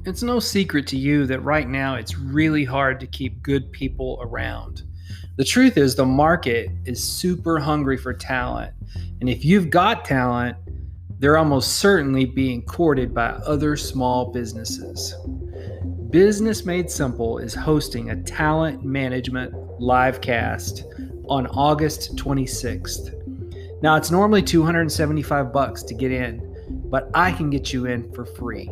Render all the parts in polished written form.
It's no secret to you that right now it's really hard to keep good people around. The truth is, the market is super hungry for talent. And if you've got talent, they're almost certainly being courted by other small businesses. Business Made Simple is hosting a talent management live cast on August 26th. Now, it's normally $275 to get in, but I can get you in for free.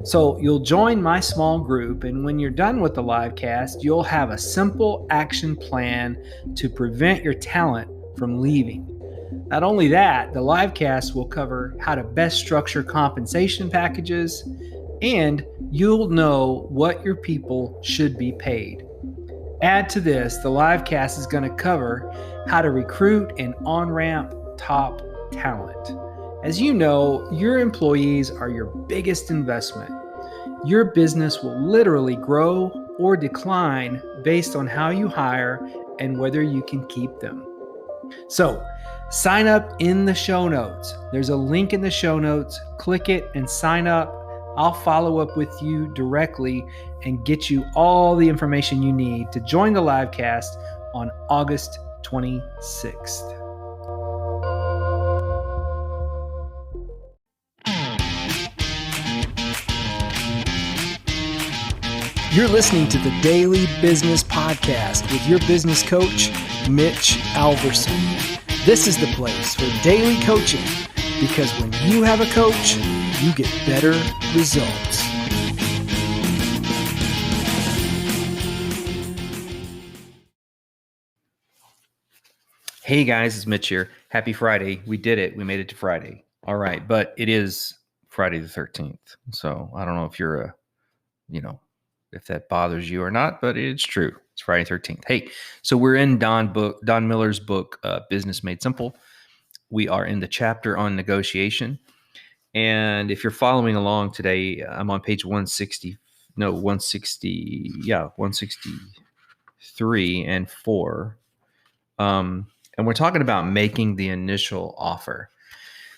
So you'll join my small group, and when you're done with the live cast, you'll have a simple action plan to prevent your talent from leaving. Not only that, the live cast will cover how to best structure compensation packages, and you'll know what your people should be paid. Add to this, the live cast is going to cover how to recruit and on-ramp top talent. As you know, your employees are your biggest investment. Your business will literally grow or decline based on how you hire and whether you can keep them. So, sign up in the show notes. There's a link in the show notes. Click it and sign up. I'll follow up with you directly and get you all the information you need to join the live cast on August 26th. You're listening to the Daily Business Podcast with your business coach, Mitch Alverson. This is the place for daily coaching because when you have a coach, you get better results. Hey guys, it's Mitch here. Happy Friday. We did it. We made it to Friday. All right, but it is Friday the 13th. So I don't know if you're if that bothers you or not, but it's true. It's Friday 13th. Hey, so we're in Don Miller's book, Business Made Simple. We are in the chapter on negotiation. And if you're following along today, I'm on page 163 and 4. And we're talking about making the initial offer.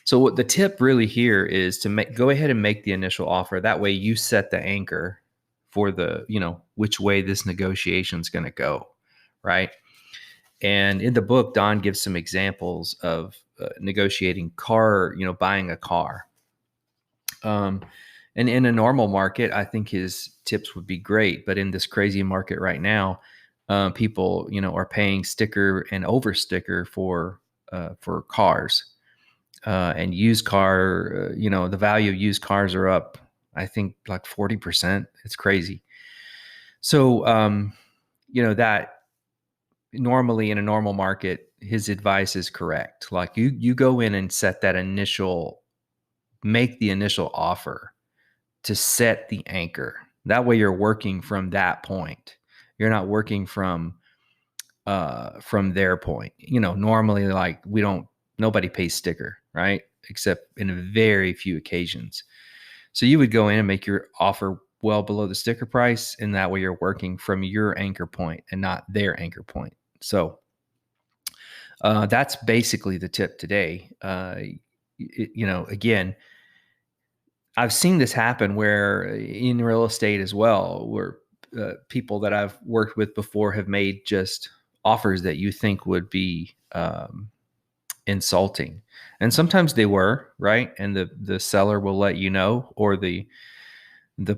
So what the tip really here is to go ahead and make the initial offer. That way you set the anchor for the, which way this negotiation is going to go, right? And in the book, Don gives some examples of negotiating buying a car. And in a normal market, I think his tips would be great. But in this crazy market right now, people, are paying sticker and over sticker for cars. And used car, the value of used cars are up, I think, like 40%. It's crazy. So, that normally in a normal market, his advice is correct. Like you go in and make the initial offer to set the anchor. That way you're working from that point. You're not working from their point. Normally nobody pays sticker, right? Except in very few occasions. So you would go in and make your offer well below the sticker price, and that way you're working from your anchor point and not their anchor point. So that's basically the tip today. Again, I've seen this happen where in real estate as well, where people that I've worked with before have made just offers that you think would be insulting. And sometimes they were, right? And the seller will let you know, or the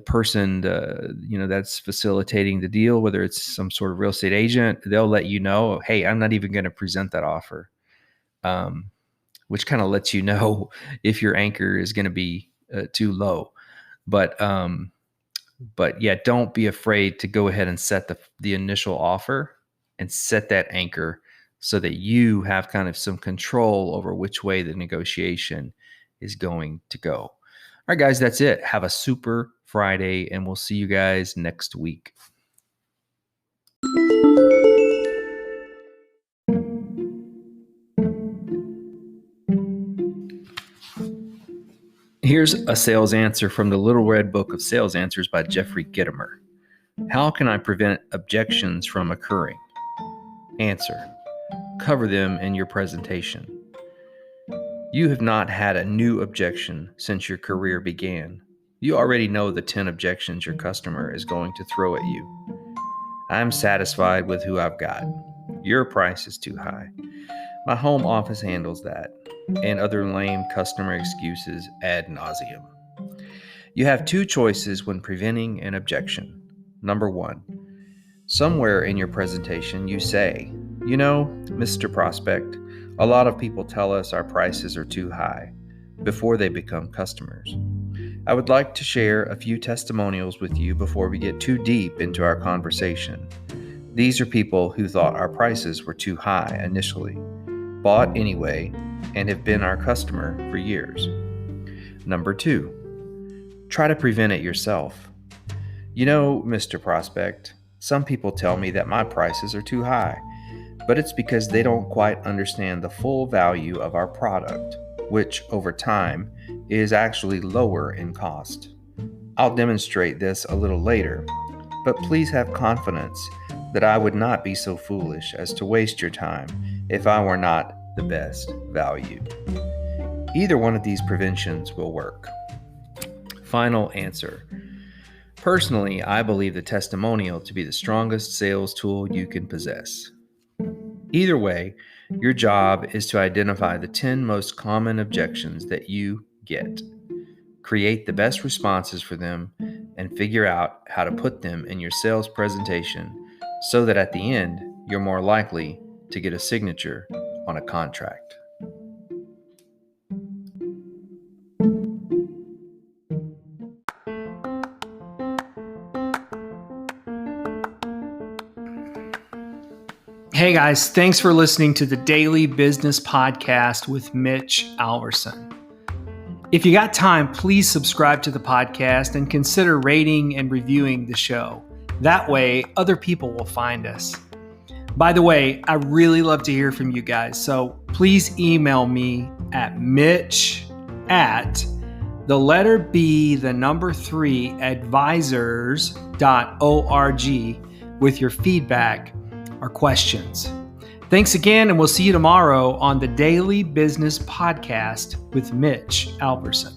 person, that's facilitating the deal, whether it's some sort of real estate agent, they'll let you know, hey, I'm not even going to present that offer, which kind of lets you know if your anchor is going to be too low. But yeah, don't be afraid to go ahead and set the initial offer and set that anchor so that you have kind of some control over which way the negotiation is going to go. All right, guys, that's it. Have a super Friday, and we'll see you guys next week. Here's a sales answer from the Little Red Book of Sales Answers by Jeffrey Gitomer. How can I prevent objections from occurring? Answer: cover them in your presentation. You have not had a new objection since your career began. You already know the 10 objections your customer is going to throw at you. I'm satisfied with who I've got. Your price is too high. My home office handles that, and other lame customer excuses ad nauseum. You have two choices when preventing an objection. Number one, somewhere in your presentation you say, "You know, Mr. Prospect, a lot of people tell us our prices are too high before they become customers. I would like to share a few testimonials with you before we get too deep into our conversation. These are people who thought our prices were too high initially, bought anyway, and have been our customer for years." Number two, try to prevent it yourself. "You know, Mr. Prospect, some people tell me that my prices are too high, but it's because they don't quite understand the full value of our product, which over time is actually lower in cost. I'll demonstrate this a little later, but please have confidence that I would not be so foolish as to waste your time if I were not the best value." Either one of these preventions will work. Final answer. Personally, I believe the testimonial to be the strongest sales tool you can possess. Either way, your job is to identify the 10 most common objections that you get, create the best responses for them, and figure out how to put them in your sales presentation so that at the end, you're more likely to get a signature on a contract. Hey guys, thanks for listening to the Daily Business Podcast with Mitch Alverson. If you got time, please subscribe to the podcast and consider rating and reviewing the show. That way, other people will find us. By the way, I really love to hear from you guys, so please email me at mitch@3advisors.org with your feedback or questions. Thanks again, and we'll see you tomorrow on the Daily Business Podcast with Mitch Alverson.